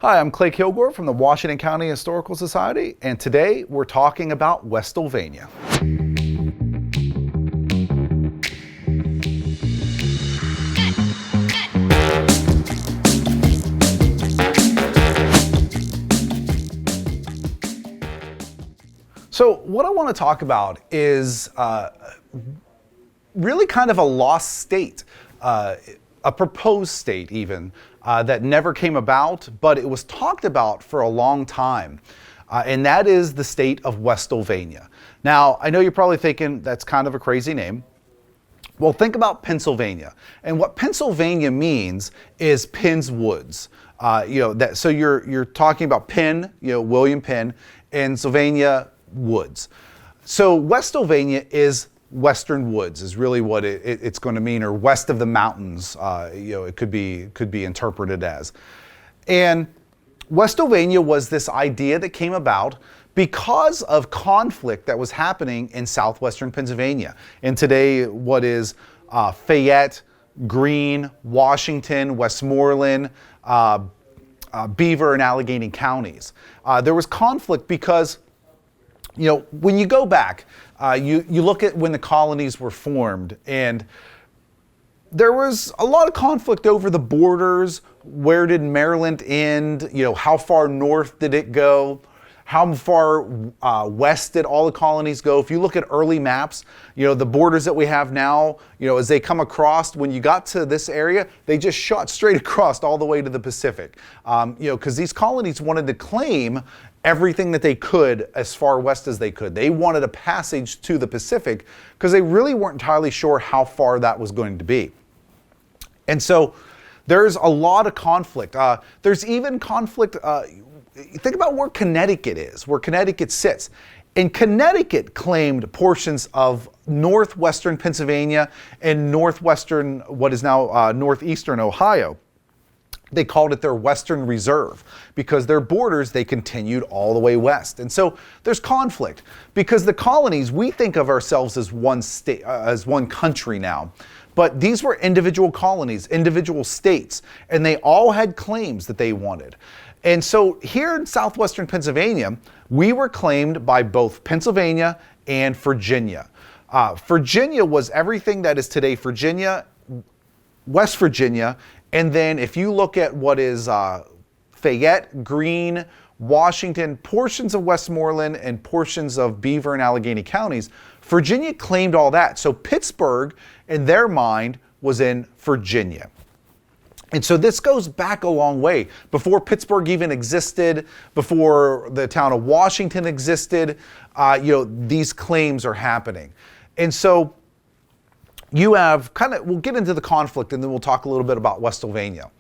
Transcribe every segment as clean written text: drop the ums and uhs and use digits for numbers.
Hi, I'm Clay Kilgore from the Washington County Historical Society, and today we're talking about Westylvania. So what I want to talk about is really kind of a lost state, a proposed state even, that never came about, but it was talked about for a long time, and that is the state of Westylvania. Now, I know you're probably thinking that's kind of a crazy name. Well, think about Pennsylvania, and what Pennsylvania means is Penn's Woods. So you're talking about Penn, William Penn, and Sylvania, Woods. So Westylvania is Western Woods is really what it's going to mean, or west of the mountains. It could be interpreted as. And Westylvania was this idea that came about because of conflict that was happening in southwestern Pennsylvania, and today what is Fayette, Greene, Washington, Westmoreland, Beaver, and Allegheny counties. There was conflict because when you go back, you look at when the colonies were formed, and there was a lot of conflict over the borders. Where did Maryland end? How far north did it go? How far west did all the colonies go? If you look at early maps, the borders that we have now, as they come across, when you got to this area, they just shot straight across all the way to the Pacific. Because these colonies wanted to claim everything that they could as far west as they could. They wanted a passage to the Pacific because they really weren't entirely sure how far that was going to be. And so there's a lot of conflict. There's even conflict. Think about where Connecticut is, where Connecticut sits. And Connecticut claimed portions of northwestern Pennsylvania and northwestern, what is now northeastern Ohio. They called it their Western Reserve because their borders, they continued all the way west. And so there's conflict because the colonies, we think of ourselves as one state, as one country now. But these were individual colonies, individual states, and they all had claims that they wanted. And so here in southwestern Pennsylvania, we were claimed by both Pennsylvania and Virginia. Virginia was everything that is today Virginia, West Virginia, and then if you look at what is Fayette, Greene, Washington, portions of Westmoreland, and portions of Beaver and Allegheny counties, Virginia claimed all that. So Pittsburgh, in their mind, was in Virginia. And so this goes back a long way. Before Pittsburgh even existed, before the town of Washington existed, these claims are happening. And so you have we'll get into the conflict and then we'll talk a little bit about Westylvania.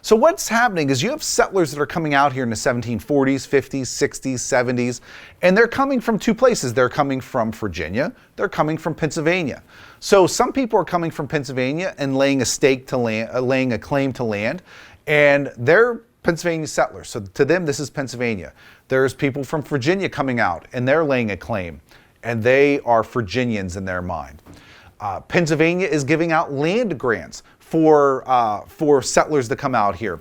So what's happening is you have settlers that are coming out here in the 1740s, 50s, 60s, 70s, and they're coming from two places. They're coming from Virginia, they're coming from Pennsylvania. So some people are coming from Pennsylvania and laying a claim to land, and they're Pennsylvania settlers. So to them, this is Pennsylvania. There's people from Virginia coming out and they're laying a claim, and they are Virginians in their mind. Pennsylvania is giving out land grants for settlers that come out here.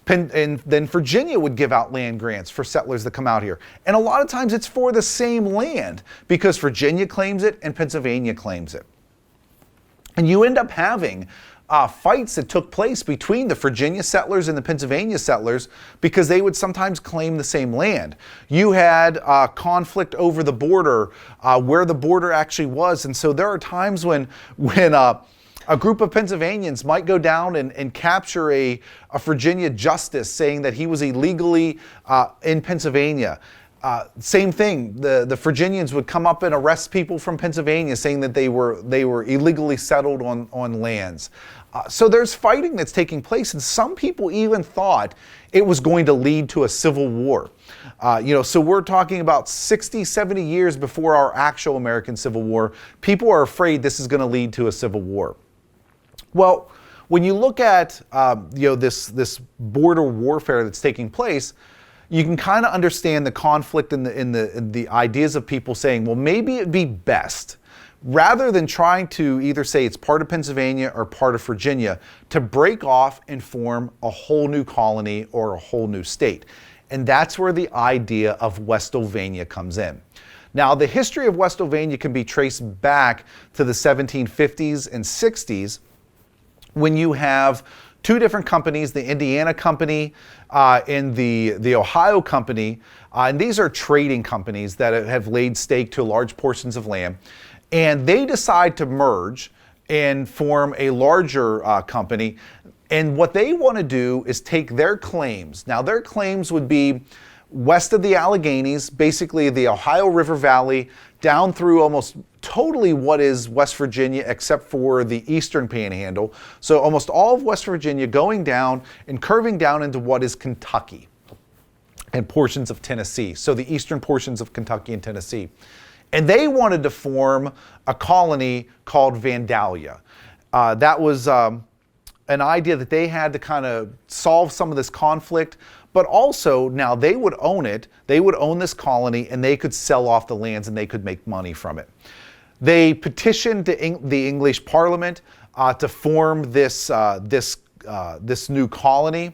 And then Virginia would give out land grants for settlers that come out here. And a lot of times it's for the same land because Virginia claims it and Pennsylvania claims it. And you end up having fights that took place between the Virginia settlers and the Pennsylvania settlers because they would sometimes claim the same land. You had conflict over the border, where the border actually was. And so there are times when a group of Pennsylvanians might go down and capture a Virginia justice saying that he was illegally in Pennsylvania. Same thing, the Virginians would come up and arrest people from Pennsylvania saying that they were illegally settled on lands. So there's fighting that's taking place, and some people even thought it was going to lead to a civil war. So we're talking about 60, 70 years before our actual American Civil War. People are afraid this is going to lead to a civil war. Well, when you look at this border warfare that's taking place, you can kind of understand the conflict and the ideas of people saying, well, maybe it'd be best rather than trying to either say it's part of Pennsylvania or part of Virginia, to break off and form a whole new colony or a whole new state. And that's where the idea of Westylvania comes in. Now, the history of Westylvania can be traced back to the 1750s and 60s, when you have two different companies, the Indiana Company and the Ohio Company, and these are trading companies that have laid stake to large portions of land, and they decide to merge and form a larger company. And what they want to do is take their claims. Now, their claims would be west of the Alleghenies, basically the Ohio River Valley, down through almost totally what is West Virginia, except for the eastern panhandle. So almost all of West Virginia, going down and curving down into what is Kentucky and portions of Tennessee. So the eastern portions of Kentucky and Tennessee. And they wanted to form a colony called Vandalia. That was an idea that they had to kind of solve some of this conflict, but also now they would own it, they would own this colony, and they could sell off the lands and they could make money from it. They petitioned the English Parliament to form this new colony,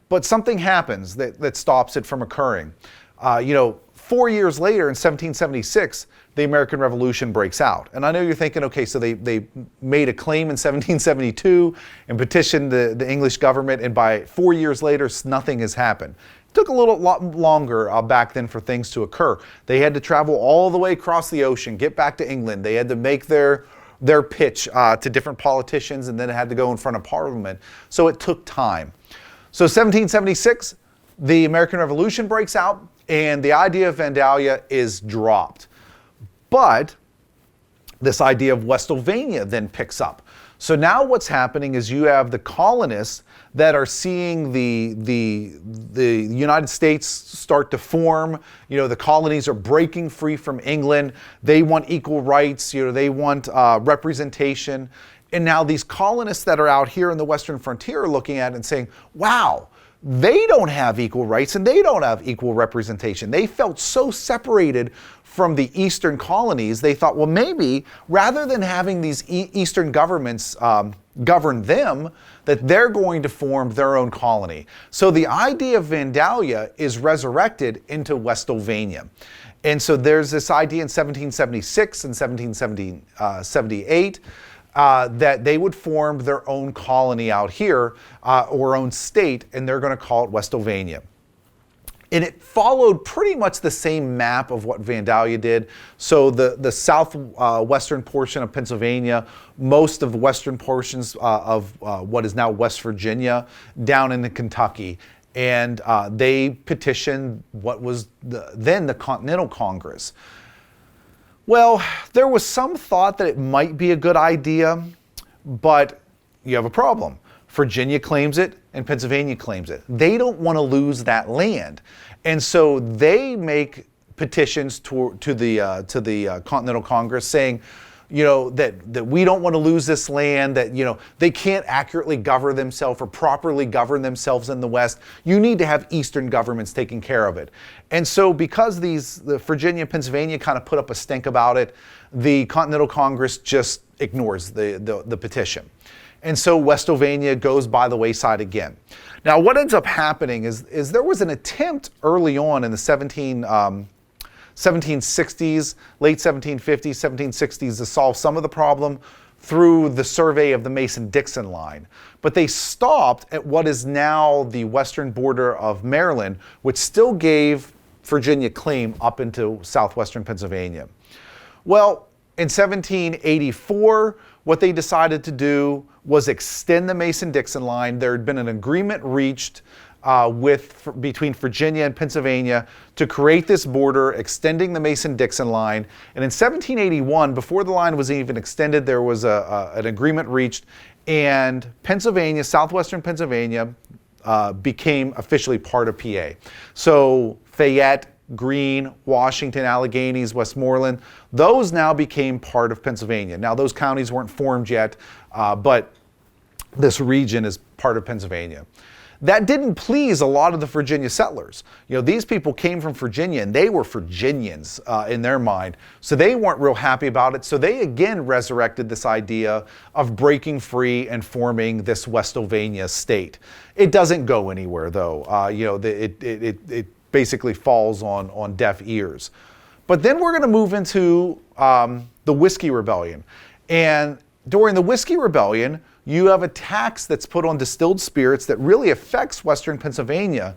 but something happens that stops it from occurring. 4 years later, in 1776, the American Revolution breaks out. And I know you're thinking, okay, so they made a claim in 1772 and petitioned the English government, and by 4 years later, nothing has happened. It took a lot longer back then for things to occur. They had to travel all the way across the ocean, get back to England. They had to make their pitch to different politicians, and then it had to go in front of Parliament. So it took time. So 1776, the American Revolution breaks out, and the idea of Vandalia is dropped. But this idea of Westylvania then picks up. So now what's happening is you have the colonists that are seeing the United States start to form. The colonies are breaking free from England. They want equal rights. They want representation. And now these colonists that are out here in the Western frontier are looking at it and saying, wow, they don't have equal rights and they don't have equal representation. They felt so separated from the Eastern colonies, they thought, well, maybe rather than having these Eastern governments govern them, that they're going to form their own colony. So the idea of Vandalia is resurrected into Westylvania. And so there's this idea in 1776 and 1778 that they would form their own colony out here, or own state, and they're going to call it Westylvania. And it followed pretty much the same map of what Vandalia did. So the southwestern portion of Pennsylvania, most of the western portions of what is now West Virginia, down into Kentucky. And they petitioned what was then the Continental Congress. Well, there was some thought that it might be a good idea, but you have a problem. Virginia claims it and Pennsylvania claims it. They don't want to lose that land. And so they make petitions to the Continental Congress saying, that we don't want to lose this land, that, they can't accurately govern themselves or properly govern themselves in the West. You need to have Eastern governments taking care of it. And so because the Virginia and Pennsylvania kind of put up a stink about it, the Continental Congress just ignores the petition. And so Westylvania goes by the wayside again. Now, what ends up happening is there was an attempt early on in the 1760s, late 1750s, 1760s to solve some of the problem through the survey of the Mason-Dixon line. But they stopped at what is now the western border of Maryland, which still gave Virginia claim up into southwestern Pennsylvania. Well, in 1784, what they decided to do was extend the Mason-Dixon line. There had been an agreement reached between Virginia and Pennsylvania to create this border, extending the Mason-Dixon line. And in 1781, before the line was even extended, there was an agreement reached, and Pennsylvania, southwestern Pennsylvania, became officially part of PA. So Fayette, Greene, Washington, Alleghenies, Westmoreland, those now became part of Pennsylvania. Now, those counties weren't formed yet, but this region is part of Pennsylvania. That didn't please a lot of the Virginia settlers. These people came from Virginia and they were Virginians in their mind. So they weren't real happy about it. So they again resurrected this idea of breaking free and forming this Westylvania state. It doesn't go anywhere though. It basically falls on deaf ears. But then we're going to move into the Whiskey Rebellion. And during the Whiskey Rebellion, you have a tax that's put on distilled spirits that really affects Western Pennsylvania.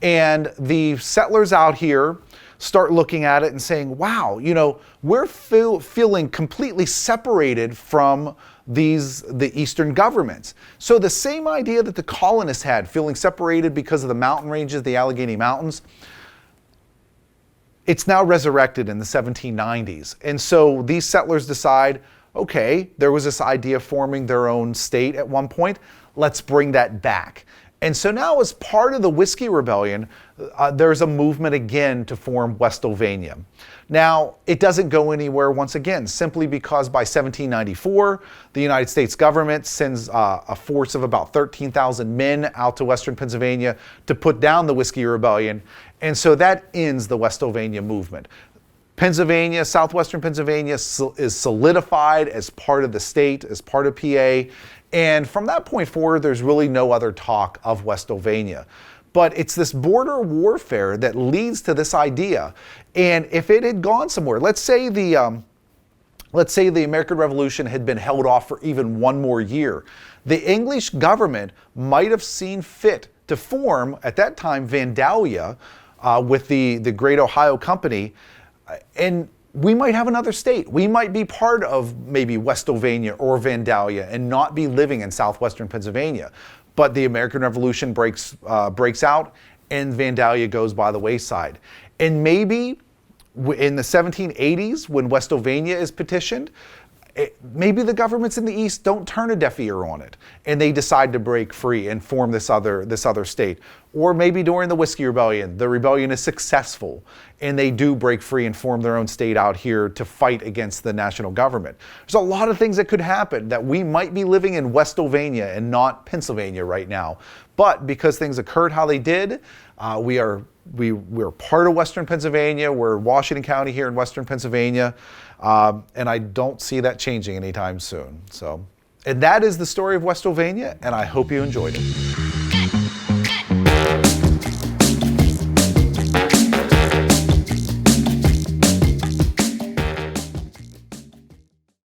And the settlers out here start looking at it and saying, wow, we're feeling completely separated from the Eastern governments. So the same idea that the colonists had, feeling separated because of the mountain ranges, the Allegheny Mountains, it's now resurrected in the 1790s. And so these settlers decide, okay, there was this idea of forming their own state at one point. Let's bring that back. And so now as part of the Whiskey Rebellion, there's a movement again to form Westylvania. Now, it doesn't go anywhere once again, simply because by 1794, the United States government sends a force of about 13,000 men out to Western Pennsylvania to put down the Whiskey Rebellion. And so that ends the Westylvania movement. Pennsylvania, southwestern Pennsylvania is solidified as part of the state, as part of PA. And from that point forward, there's really no other talk of Westylvania. But it's this border warfare that leads to this idea. And if it had gone somewhere, let's say the American Revolution had been held off for even one more year, the English government might have seen fit to form, at that time, Vandalia with the Great Ohio Company. And we might have another state. We might be part of maybe Westylvania or Vandalia and not be living in southwestern Pennsylvania. But the American Revolution breaks out and Vandalia goes by the wayside. And maybe in the 1780s, when Westylvania is petitioned, maybe the governments in the East don't turn a deaf ear on it and they decide to break free and form this other state. Or maybe during the Whiskey Rebellion, the rebellion is successful and they do break free and form their own state out here to fight against the national government. There's a lot of things that could happen, that we might be living in Westylvania and not Pennsylvania right now. But because things occurred how they did, we're part of Western Pennsylvania. We're Washington County here in Western Pennsylvania. And I don't see that changing anytime soon. And that is the story of Westylvania, and I hope you enjoyed it.